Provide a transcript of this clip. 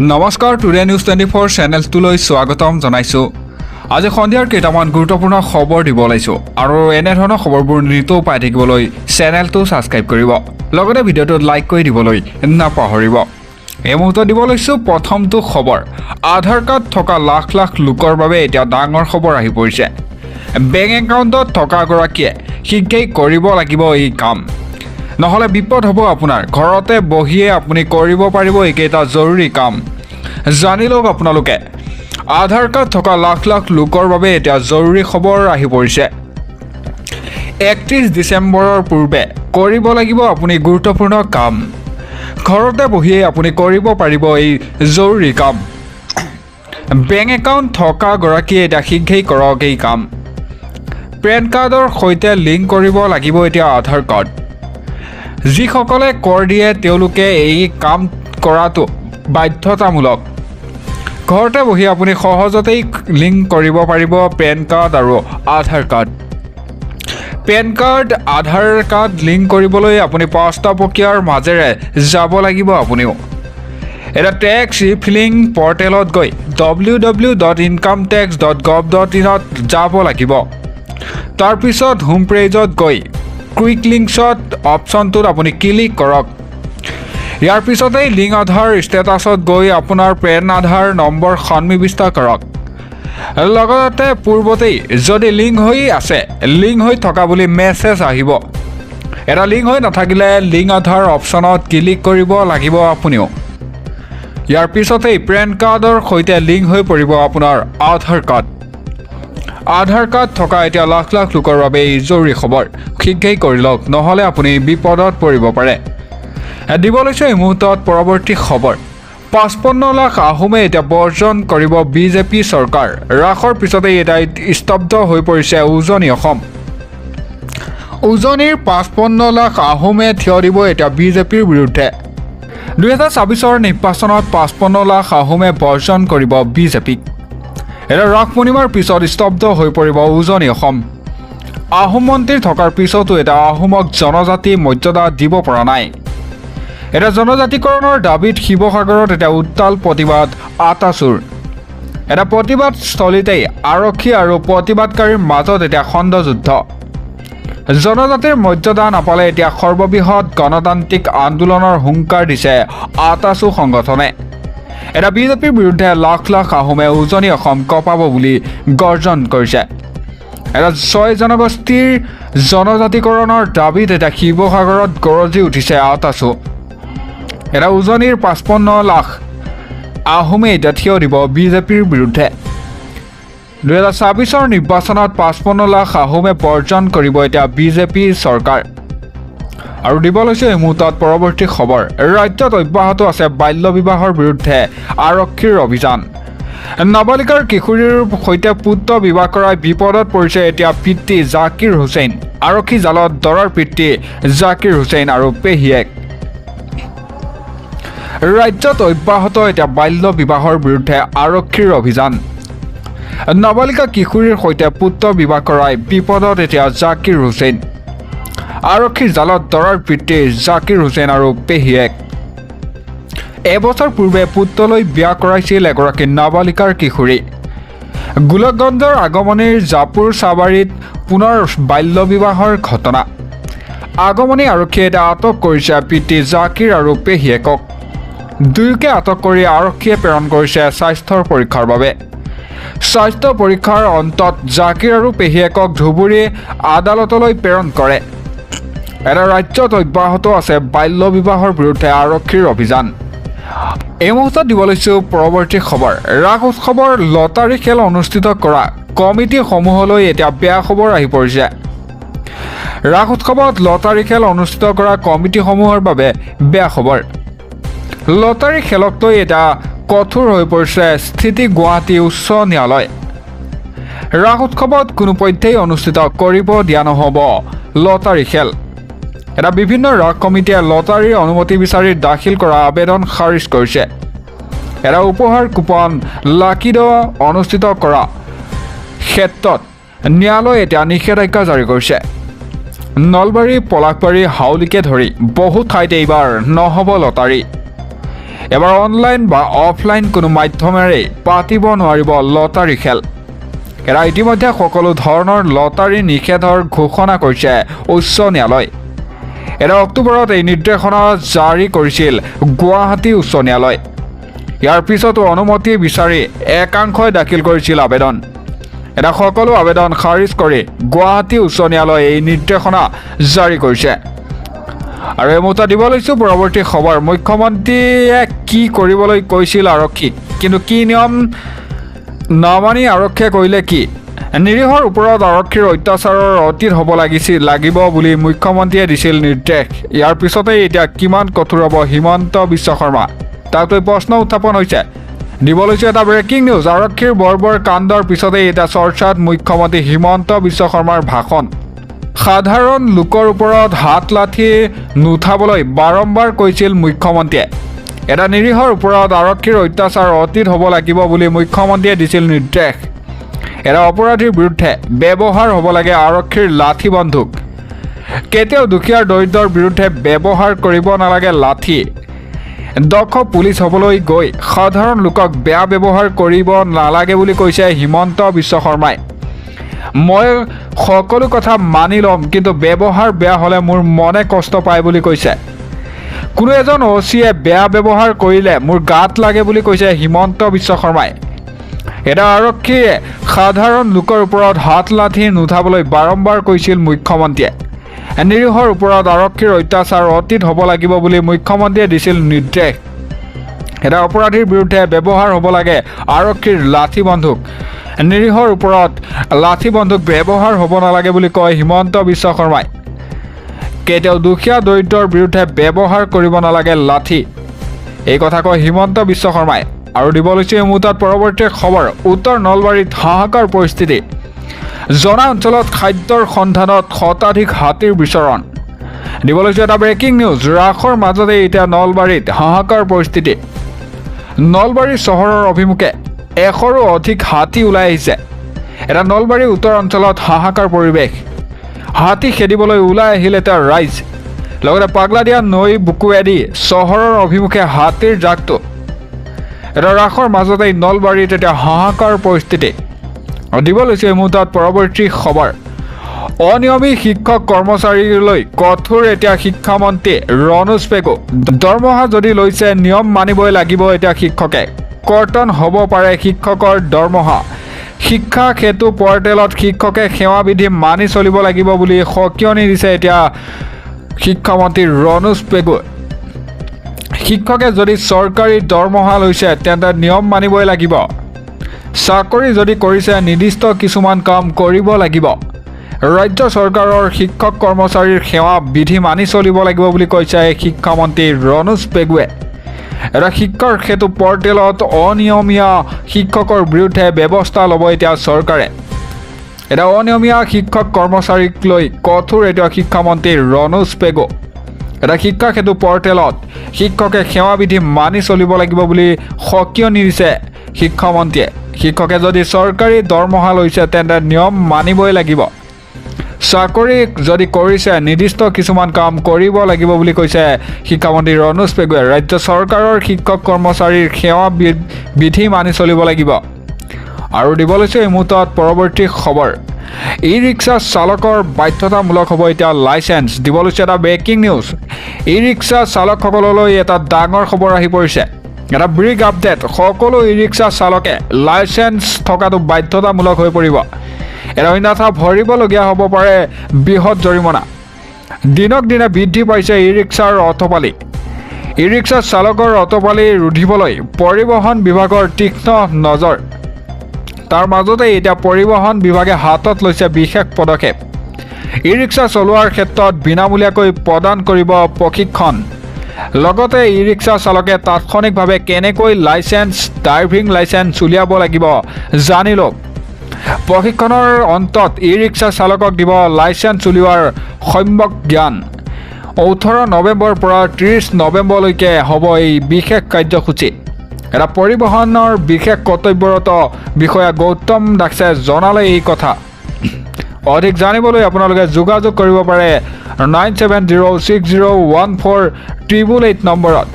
নমস্কাৰ today news 24 চেনেলটোলৈ স্বাগতম জনাইছোঁ। আজি সন্ধিয়াৰ কেইটামান গুৰুত্বপূৰ্ণ খবৰ দিব ওলাইছোঁ আৰু এনেধৰণৰ খবৰবোৰ নিতৌ পাই থাকিবলৈ চেনেলটো ছাবস্ক্ৰাইব কৰিব, লগতে ভিডিঅ'টো লাইক কৰি দিবলৈ নাপাহৰিব। এই মুহূৰ্তত দিব লৈছোঁ প্ৰথমটো খবৰ। আধাৰ কাৰ্ড থকা লাখ লাখ লোকৰ বাবে এতিয়া ডাঙৰ খবৰ আহি পৰিছে। বেংক একাউণ্টত থকাগৰাকীয়ে শীঘ্ৰেই কৰিব লাগিব এই কাম, নহ'লে বিপদ হ'ব আপোনাৰ। ঘৰতে বহিয়ে আপুনি কৰিব পাৰিব এইকেইটা জৰুৰী কাম। জানি লওক আপোনালোকে। আধাৰ কাৰ্ড থকা লাখ লাখ লোকৰ বাবে এতিয়া জৰুৰী খবৰ আহি পৰিছে। 31 ডিচেম্বৰৰ পূৰ্বে কৰিব লাগিব আপুনি গুৰুত্বপূৰ্ণ কাম। ঘৰতে বহিয়ে আপুনি কৰিব পাৰিব এই জৰুৰী কাম। বেংক একাউণ্ট থকাগৰাকীয়ে এতিয়া শীঘ্ৰেই কৰক এই কাম। পেন কাৰ্ডৰ সৈতে লিংক কৰিব লাগিব এতিয়া আধাৰ কাৰ্ড। যিসকলে কৰ দিয়ে তেওঁলোকে এই কাম কৰাটো বাধ্যতামূলক। ঘৰতে বহি আপুনি সহজতেই লিংক কৰিব পাৰিব পেন কাৰ্ড আৰু আধাৰ কাৰ্ড। পেন কাৰ্ড আধাৰ কাৰ্ড লিংক কৰিবলৈ আপুনি 5টা প্ৰক্ৰিয়াৰ মাজেৰে যাব লাগিব আপুনিও। এটা টেক্স ৰিফিলিং পৰ্টেলত গৈ www.incometax.gov.in যাব লাগিব। তাৰপিছত হোম পেজত গৈ কুইক লিংকছত অপশ্যনটোত আপুনি ক্লিক কৰক। ইয়াৰ পিছতেই লিংক আধাৰ ষ্টেটাছত গৈ আপোনাৰ পেন আধাৰ নম্বৰ সন্নিৱিষ্ট কৰক। লগতে পূৰ্বতেই যদি লিংক হৈ আছে, লিংক হৈ থকা বুলি মেছেজ আহিব। এটা লিংক হৈ নাথাকিলে লিংক আধাৰ অপশ্যনত ক্লিক কৰিব লাগিব আপুনিও। ইয়াৰ পিছতেই পেন কাৰ্ডৰ সৈতে লিংক হৈ পৰিব আপোনাৰ আধাৰ কাৰ্ড। আধাৰ কাৰ্ড থকা এতিয়া লাখ লাখ লোকৰ বাবে এই জৰুৰী খবৰ। শীঘ্ৰেই কৰি লওক, নহ'লে আপুনি বিপদত পৰিব পাৰে। দিব লৈছোঁ এই মুহূৰ্তত পৰৱৰ্তী খবৰ। 55 লাখ আহোমে এতিয়া বৰ্জন কৰিব বিজেপি চৰকাৰ। ৰাসৰ পিছতেই এতিয়া স্তব্ধ হৈ পৰিছে উজনি অসম। উজনিৰ 55 লাখ আহোমে থিয় দিব এতিয়া বিজেপিৰ বিৰুদ্ধে। 2024 নিৰ্বাচনত 55 লাখ আহোমে বৰ্জন কৰিব বিজেপিক। এটা ৰাস পূৰ্ণিমাৰ পিছত স্তব্ধ হৈ পৰিব উজনি অসম। আহোম মন্ত্ৰী থকাৰ পিছতো এটা আহোমক জনজাতি মৰ্যাদা দিব পৰা নাই। এটা জনজাতিকৰণৰ দাবীত শিৱসাগৰত এটা উত্তাল প্ৰতিবাদ আটাচুৰ। এটা প্ৰতিবাদস্থলীতেই আৰক্ষী আৰু প্ৰতিবাদকাৰীৰ মাজত এতিয়া খণ্ডযুদ্ধ। জনজাতিৰ মৰ্যাদা নাপালে এতিয়া সৰ্ববৃহৎ গণতান্ত্ৰিক আন্দোলনৰ হুংকাৰ দিছে আটাচু সংগঠনে। এটা বিজেপিৰ বিৰুদ্ধে লাখ লাখ আহোমে উজনি অসম কঁপাব বুলি গৰ্জন কৰিছে। এটা 6 জনগোষ্ঠীৰ জনজাতিকৰণৰ দাবীত এতিয়া শিৱসাগৰত গৰজি উঠিছে আটাচু। এটা উজনিৰ 55 লাখ আহোমে এতিয়া থিয় দিব বিজেপিৰ বিৰুদ্ধে। 2024 নিৰ্বাচনত 55 লাখ আহোমে বৰ্জন কৰিব এতিয়া বিজেপি চৰকাৰ। আৰু দিব লৈছোঁ এই মুহূৰ্তত পৰৱৰ্তী খবৰ। ৰাজ্যত অব্যাহত আছে বাল্য বিবাহৰ বিৰুদ্ধে আৰক্ষীৰ অভিযান। নাবালিকাৰ কিশোৰীৰ সৈতে পুত্ৰ বিবাহ কৰাই বিপদত পৰিছে এতিয়া পিতৃ জাকিৰ হুছেইন। আৰক্ষী জালত দৰাৰ পিতৃ জাকিৰ হুছেইন আৰু পেহীয়েক। ৰাজ্যত অব্যাহত এতিয়া বাল্য বিবাহৰ বিৰুদ্ধে আৰক্ষীৰ অভিযান। নাবালিকা কিশোৰীৰ সৈতে পুত্ৰ বিবাহ কৰাই বিপদত এতিয়া জাকিৰ হুছেইন। আৰক্ষীৰ জালত দৰাৰ পিতৃ জাকিৰ হুছেইন আৰু পেহীয়েক। এবছৰ পূৰ্বে পুত্ৰলৈ বিয়া কৰাইছিল এগৰাকী নাবালিকাৰ কিশোৰী। গোলকগঞ্জৰ আগমনীৰ জাপুৰ চাবাৰীত পুনৰ বাল্য বিবাহৰ ঘটনা। আগমনী আৰক্ষীয়ে এতিয়া আটক কৰিছে পিতৃ জাকিৰ আৰু পেহীয়েকক। দুয়োকে আটক কৰি আৰক্ষীয়ে প্ৰেৰণ কৰিছে স্বাস্থ্যৰ পৰীক্ষাৰ বাবে। স্বাস্থ্য পৰীক্ষাৰ অন্তত জাকিৰ আৰু পেহীয়েকক ধুবুৰী আদালতলৈ প্ৰেৰণ কৰে। এটা ৰাজ্যত অব্যাহত আছে বাল্য বিবাহৰ বিৰুদ্ধে আৰক্ষীৰ অভিযান। এই মুহূৰ্তত দিব লৈছোঁ পৰৱৰ্তী খবৰ। ৰাস উৎসৱৰ লটাৰী খেল অনুষ্ঠিত কৰা কমিটিসমূহলৈ এতিয়া বেয়া খবৰ আহি পৰিছে। ৰাস উৎসৱত লটাৰী খেল অনুষ্ঠিত কৰা কমিটিসমূহৰ বাবে বেয়া খবৰ। লটাৰী খেলক লৈ এতিয়া কঠোৰ হৈ পৰিছে স্থিতি গুৱাহাটী উচ্চ ন্যায়ালয়। ৰাস উৎসৱত কোনো পধ্যেই অনুষ্ঠিত কৰিব দিয়া নহ'ব লটাৰী খেল। এটা বিভিন্ন ৰাস কমিটিয়ে লটাৰীৰ অনুমতি বিচাৰি দাখিল কৰা আবেদন খাৰিজ কৰিছে। এটা উপহাৰ কুপন লাকি ড্ৰ অনুষ্ঠিত কৰা ক্ষেত্ৰত ন্যায়ালয়ে এতিয়া নিষেধাজ্ঞা জাৰি কৰিছে। নলবাৰী, পলাশবাৰী, হাউলিকে ধৰি বহু ঠাইত এইবাৰ নহ'ব লটাৰী। এবাৰ অনলাইন বা অফলাইন কোনো মাধ্যমেৰে পাতিব নোৱাৰিব লটাৰী খেল। এৰা ইতিমধ্যে সকলো ধৰণৰ লটাৰী নিষেধৰ ঘোষণা কৰিছে উচ্চ ন্যায়ালয়। এৰা অক্টোবৰত এই নিৰ্দেশনা জাৰি কৰিছিল গুৱাহাটী উচ্চ ন্যায়ালয়। ইয়াৰ পিছতো অনুমতি বিচাৰি একাংশই দাখিল কৰিছিল আবেদন। এটা সকলো আবেদন খাৰিজ কৰি গুৱাহাটী উচ্চ ন্যায়ালয়ে এই নিৰ্দেশনা জাৰি কৰিছে। আৰু এই মুহূৰ্তত দিব লৈছোঁ পৰৱৰ্তী খবৰ। মুখ্যমন্ত্ৰীয়ে কি কৰিবলৈ কৈছিল আৰক্ষীক, কিন্তু কি নিয়ম নামানি আৰক্ষীয়ে কৰিলে কি? নিৰীহৰ ওপৰত আৰক্ষীৰ অত্যাচাৰৰ অতীত হ'ব লাগিব বুলি মুখ্যমন্ত্ৰীয়ে দিছিল নিৰ্দেশ। ইয়াৰ পিছতেই এতিয়া কিমান কঠোৰ হ'ব হিমন্ত বিশ্ব শৰ্মা, তাক লৈ প্ৰশ্ন উত্থাপন হৈছে। দিব লৈছোঁ এটা ব্ৰেকিং নিউজ। আৰক্ষীৰ বৰ্বৰ কাণ্ডৰ পিছতেই এতিয়া চৰ্চাত মুখ্যমন্ত্ৰী হিমন্ত বিশ্ব শৰ্মাৰ ভাষণ। সাধাৰণ লোকৰ ওপৰত হাত লাঠি নুঠাবলৈ বাৰম্বাৰ কৈছিল মুখ্যমন্ত্ৰীয়ে। এটা নিৰীহৰ ওপৰত আৰক্ষীৰ অত্যাচাৰ অতীত হ'ব লাগিব বুলি মুখ্যমন্ত্ৰীয়ে দিছিল নিৰ্দেশ। এটা অপৰাধীৰ বিৰুদ্ধে ব্যৱহাৰ হ'ব লাগে আৰক্ষীৰ লাঠি বন্দুক। কেতিয়াও দুখীয়াৰ দৰিদ্ৰৰ বিৰুদ্ধে ব্যৱহাৰ কৰিব নালাগে লাঠি। দক্ষ পুলিচ হ'বলৈ গৈ সাধাৰণ লোকক বেয়া ব্যৱহাৰ কৰিব নালাগে বুলি কৈছে হিমন্ত বিশ্ব শৰ্মাই। মই সকলো কথা মানি ল'ম, কিন্তু ব্যৱহাৰ বেয়া হ'লে মোৰ মনে কষ্ট পায় বুলি কৈছে। কোনো এজন অচিয়ে বেয়া ব্যৱহাৰ কৰিলে মোৰ গাত লাগে বুলি কৈছে হিমন্ত বিশ্ব শৰ্মাই। এটা আৰক্ষীয়ে সাধাৰণ লোকৰ ওপৰত হাত লাঠি নুঠাবলৈ বাৰম্বাৰ কৈছিল মুখ্যমন্ত্ৰীয়ে। নিৰীহৰ ওপৰত আৰক্ষীৰ অত্যাচাৰ অতীত হ'ব লাগিব বুলি মুখ্যমন্ত্ৰীয়ে দিছিল নিৰ্দেশ। এটা অপৰাধীৰ বিৰুদ্ধে ব্যৱহাৰ হ'ব লাগে আৰক্ষীৰ লাঠি বন্দুক। নিৰীহৰ ওপৰত লাঠি বন্দুক ব্যৱহাৰ হ'ব নালাগে বুলি কয় হিমন্ত বিশ্ব শৰ্মাই। কেতিয়াও দুখীয়া দৰিদ্ৰৰ বিৰুদ্ধে ব্যৱহাৰ কৰিব নালাগে লাঠি, এই কথা কয় হিমন্ত বিশ্ব শৰ্মাই। আৰু দিব লৈছে এই মুহূৰ্তত পৰৱৰ্তী খবৰ। উত্তৰ নলবাৰীত হাহাকাৰ পৰিস্থিতি। জনা অঞ্চলত খাদ্যৰ সন্ধানত শতাধিক হাতীৰ বিচৰণ। দিব লৈছে এটা ব্ৰেকিং নিউজ। ৰাসৰ মাজতে এতিয়া নলবাৰীত হাহাকাৰ পৰিস্থিতি। নলবাৰী চহৰৰ অভিমুখে 100ৰো অধিক হাতী ওলাই আহিছে। এটা নলবাৰী উত্তৰ অঞ্চলত হাহাকাৰ পৰিৱেশ। হাতী খেদিবলৈ ওলাই আহিল এটা ৰাইজ। লগতে পাগলাদিয়া নৈ বুকুৱেদি চহৰৰ অভিমুখে হাতীৰ জাকটো। এটা ৰাসৰ মাজতেই নলবাৰীত এতিয়া হাহাকাৰ পৰিস্থিতি। দিব লৈছে এই মুহূৰ্তত পৰৱৰ্তী খবৰ। অনিয়মী শিক্ষক কৰ্মচাৰীলৈ কঠোৰ এতিয়া শিক্ষামন্ত্ৰী ৰণোজ পেগু। দৰমহা যদি লৈছে নিয়ম মানিবই লাগিব এতিয়া শিক্ষকে। কৰ্তন হ'ব পাৰে শিক্ষকৰ দৰমহা। শিক্ষা সেতু পৰ্টেলত শিক্ষকে সেৱাবিধি মানি চলিব লাগিব বুলি সকিয়নি দিছে এতিয়া শিক্ষামন্ত্ৰী ৰণোজ পেগু। শিক্ষকে যদি চৰকাৰী দৰমহা লৈছে তেন্তে নিয়ম মানিবই লাগিব। চাকৰি যদি কৰিছে নিৰ্দিষ্ট কিছুমান কাম কৰিব লাগিব। ৰাজ্য চৰকাৰৰ শিক্ষক কৰ্মচাৰীৰ সেৱা বিধি মানি চলিব লাগিব বুলি কৈছে শিক্ষামন্ত্ৰী ৰণোজ পেগুৱে। এটা শিক্ষাৰ সেতু পৰ্টেলত অনিয়মীয়া শিক্ষকৰ বিৰুদ্ধে ব্যৱস্থা ল'ব এতিয়া চৰকাৰে। এটা অনিয়মীয়া শিক্ষক কৰ্মচাৰীক লৈ কঠোৰ এতিয়া শিক্ষামন্ত্ৰী ৰণোজ পেগু। এটা শিক্ষা সেতু পৰ্টেলত শিক্ষকে সেৱাবিধি মানি চলিব লাগিব বুলি সকিয়নি দিছে শিক্ষামন্ত্ৰীয়ে। শিক্ষকে যদি চৰকাৰী দৰমহা লৈছে তেন্তে নিয়ম মানিবই লাগিব। চাকৰি যদি কৰিছে নিৰ্দিষ্ট কিছুমান কাম কৰিব লাগিব বুলি কৈছে শিক্ষামন্ত্ৰী ৰণোজ পেগুৱে। ৰাজ্য চৰকাৰৰ শিক্ষক কৰ্মচাৰীৰ সেৱা বিধি মানি চলিব লাগিব। আৰু দিব লৈছে এই মুহূৰ্তত পৰৱৰ্তী খবৰ। ই ৰিক্সা চালকৰ বাধ্যতামূলক হ'ব এতিয়া লাইচেন্স। দিব লৈছে এটা ব্ৰেকিং নিউজ। ই ৰিক্সা চালকসকললৈ এটা ডাঙৰ খবৰ আহি পৰিছে। এটা ব্ৰিগ আপডেট। সকলো ই ৰিক্সা চালকে লাইচেন্স থকাটো বাধ্যতামূলক হৈ পৰিব। এটা অন্যথা ভৰিবলগীয়া হ'ব পাৰে বৃহৎ জৰিমনা। দিনক দিনে বৃদ্ধি পাইছে ই ৰিক্সাৰ অটপালি। ই ৰিক্সা চালকৰ অটপালি ৰুধিবলৈ পৰিবহণ বিভাগৰ তীক্ষ্ণ নজৰ। তাৰ মাজতে এতিয়া পৰিবহণ বিভাগে হাতত লৈছে বিশেষ পদক্ষেপ। ই ৰিক্সা চলোৱাৰ ক্ষেত্ৰত বিনামূলীয়াকৈ প্ৰদান কৰিব প্ৰশিক্ষণ। লগতে ই ৰিক্সা চালকে তাৎক্ষণিকভাৱে কেনেকৈ ড্ৰাইভিং লাইচেন্স উলিয়াব লাগিব জানি লওক। প্ৰশিক্ষণৰ অন্তত ই ৰিক্সা চালকক দিব লাইচেন্স উলিওৱাৰ সম্যক জ্ঞান। 18 নৱেম্বৰৰ পৰা 30 নৱেম্বৰলৈকে হ'ব এই বিশেষ কাৰ্যসূচী। এটা পৰিবহণৰ বিশেষ কৰ্তব্যৰত বিষয়া গৌতম দাসে জনালে এই কথা। অধিক জানিবলৈ আপোনালোকে যোগাযোগ কৰিব পাৰে 9706014888 নম্বৰত।